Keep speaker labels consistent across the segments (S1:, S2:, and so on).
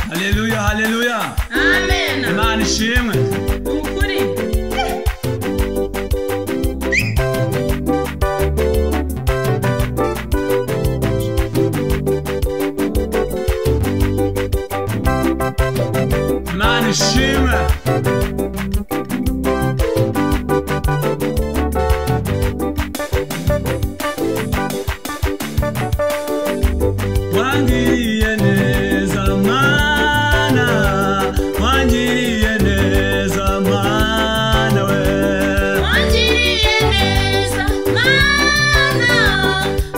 S1: Haleluya, haleluya.
S2: Amen.
S1: Imana ishimwe.
S2: Ukuri.
S1: Imana ishimwe. Wangiriye neza Mana, wangiriye neza Mana we.
S2: Wangiriye neza Mana,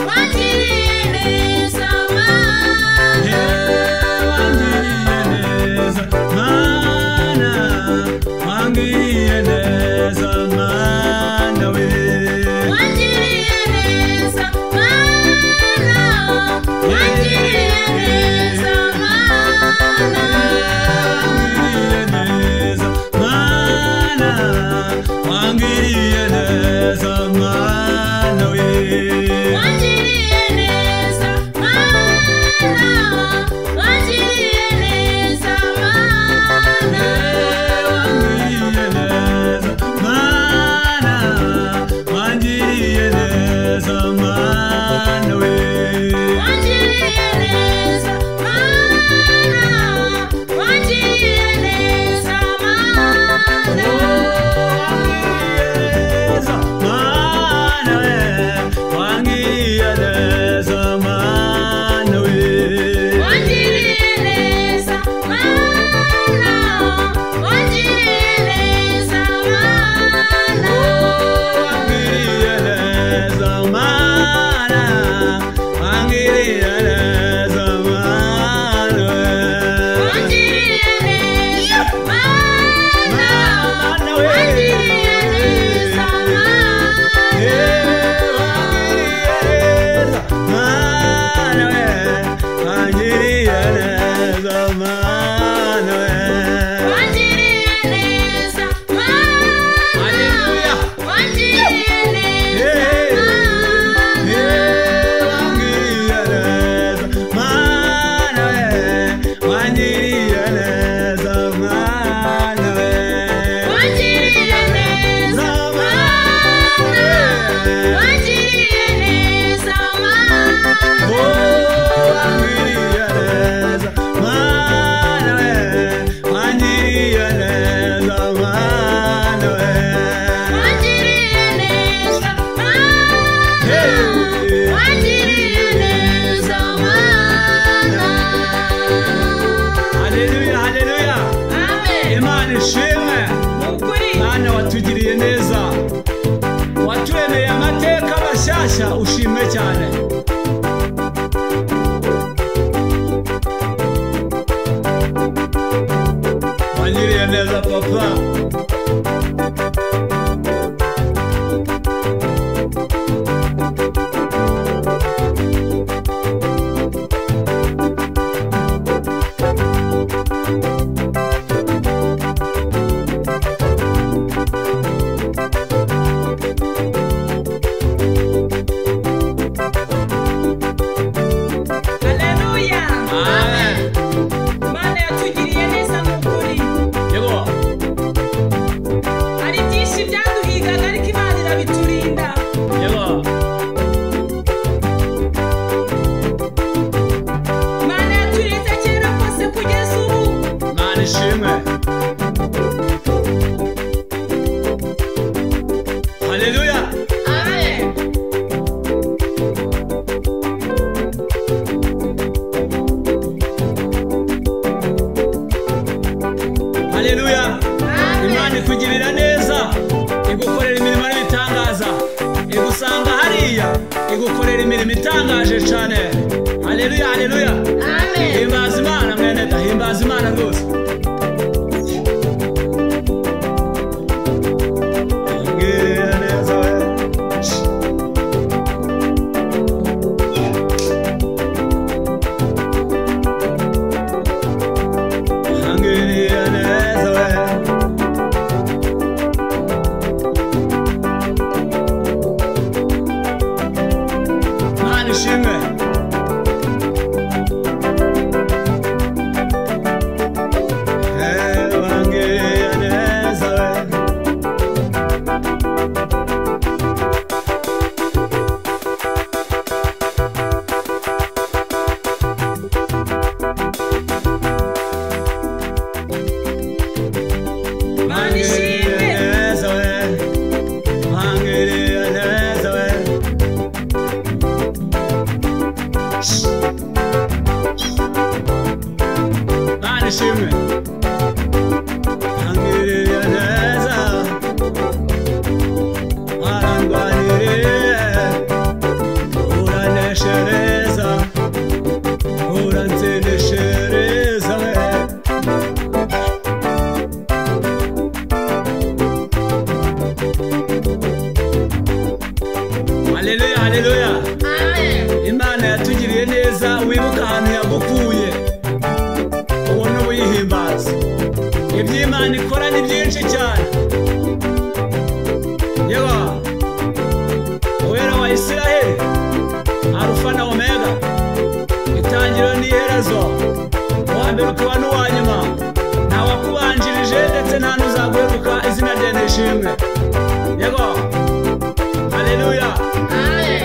S2: wangiriye neza Mana.
S1: Wangiriye neza Mana, wangiriye neza Mana we.
S2: Wangiriye neza Mana, wangiriye neza Mana.
S1: Wangiriye neza Mana we.
S2: Wangiriye neza Mana, wangiriye neza Mana.
S1: Wangiriye neza Mana, wangiriye neza Mana we.
S2: Wangiriye neza Mana, wangiriye neza Mana.
S1: Wangiriye neza Mana we.
S2: Wangiriye neza Mana, wangiriye neza Mana.
S1: Wangiriye neza Mana, wangiriye neza Mana we.
S2: Wangiriye neza Mana, wangiriye neza Wangiriye neza Mana, wangiriye neza Wangiriye neza Mana, wangiriye neza Mana. Wangiriye neza Mana, wangiriye neza Mana.
S1: Haleluya, haleluya.
S2: Amen.
S1: Imana ishimwe.
S2: Ukuri.
S1: Mana watugiriye neza, waturemeye amateka mashyashya, ushimwe cyane. Wangiriye neza papa.
S2: Haleluya.
S1: Amen.
S2: Mana yatugiriye neza n'ukuri.
S1: Yego.
S2: Hari byinshi byaduhigaga ariko Imana irabiturinda.
S1: Yego.
S2: Mana yaturinze kera kose kugeza ubu.
S1: Imana ishimwe. Haleluya.
S2: Amen.
S1: Haleluya.
S2: Amen.
S1: Imana ikugirira neza, igukorera imirimo n'ibitangaza, igusanga hariya, igukorera imirimo itangaje cyane. Haleluya, haleluya.
S2: Amen.
S1: Himbaza Imana mwene da, himbaza Imana rwose. Wangiriye neza we. Wangiriye neza we. Imana ishimwe. yagukuye ubona ubuyihimbaza. Iby'Imana ikora ni byinshi cyane. Yewe Uwera wa Isiraheli, Alufa na Omega, itangiriro n'iherezo, uwa mbere ukaba n'uwa nyuma, nta wakubanjirije ndetse nta n'uzaguheruka, izina rye nishimwe. Yego, haleluya.
S2: Amen.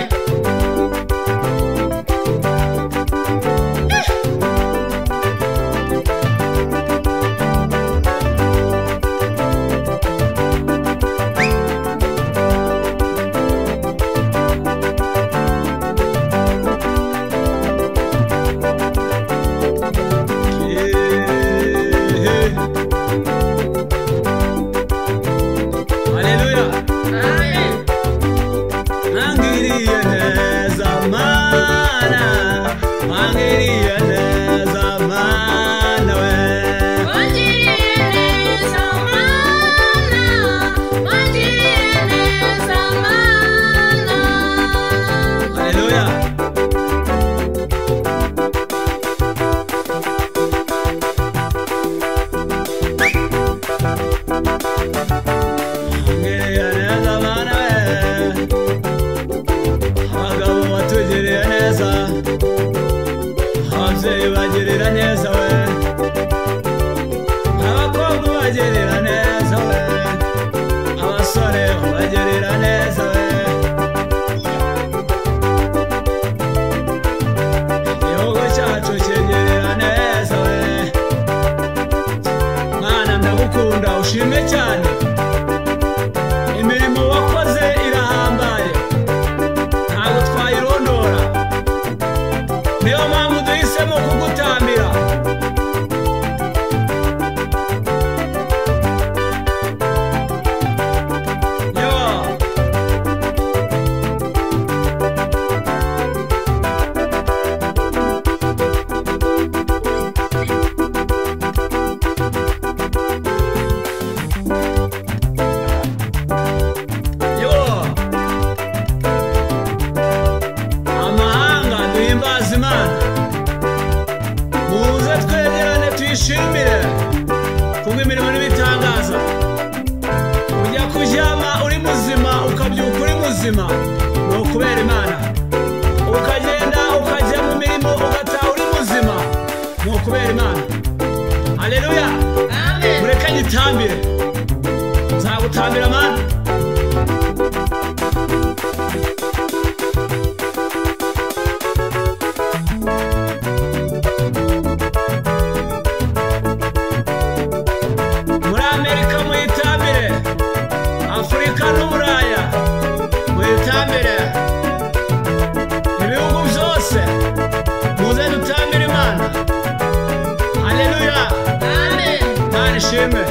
S1: Bagirira neza we, abakobwa bagirira neza we, abasore bagirira neza we, igihugu cyacu kigirira neza we. Mana ndagukunda, ushimwe cyane, imirimo wakoze irahambaye, ntabwo twayirondora, niyo mpamvu duhisemo kugutambira. Amahanga duhimbaza Imana, muze twegerane tuyishimire kubw'imirimo n'ibitangaza. Ujya kuryama uri muzima ukabyuka uri muzima, ni ukubera Imana. Ukagenda ukajya mu mirimo ugataha uri muzima, ni ukubera Imana. Haleluya.
S2: Amen.
S1: Mureke nyitambire, nzagutambira Mana. Muri Amerika muyitambire, Afurika n'Uburaya muyitambire, ibihugu byose muze dutambire Imana. Haleluya.
S2: Amen.
S1: Mana ishimwe.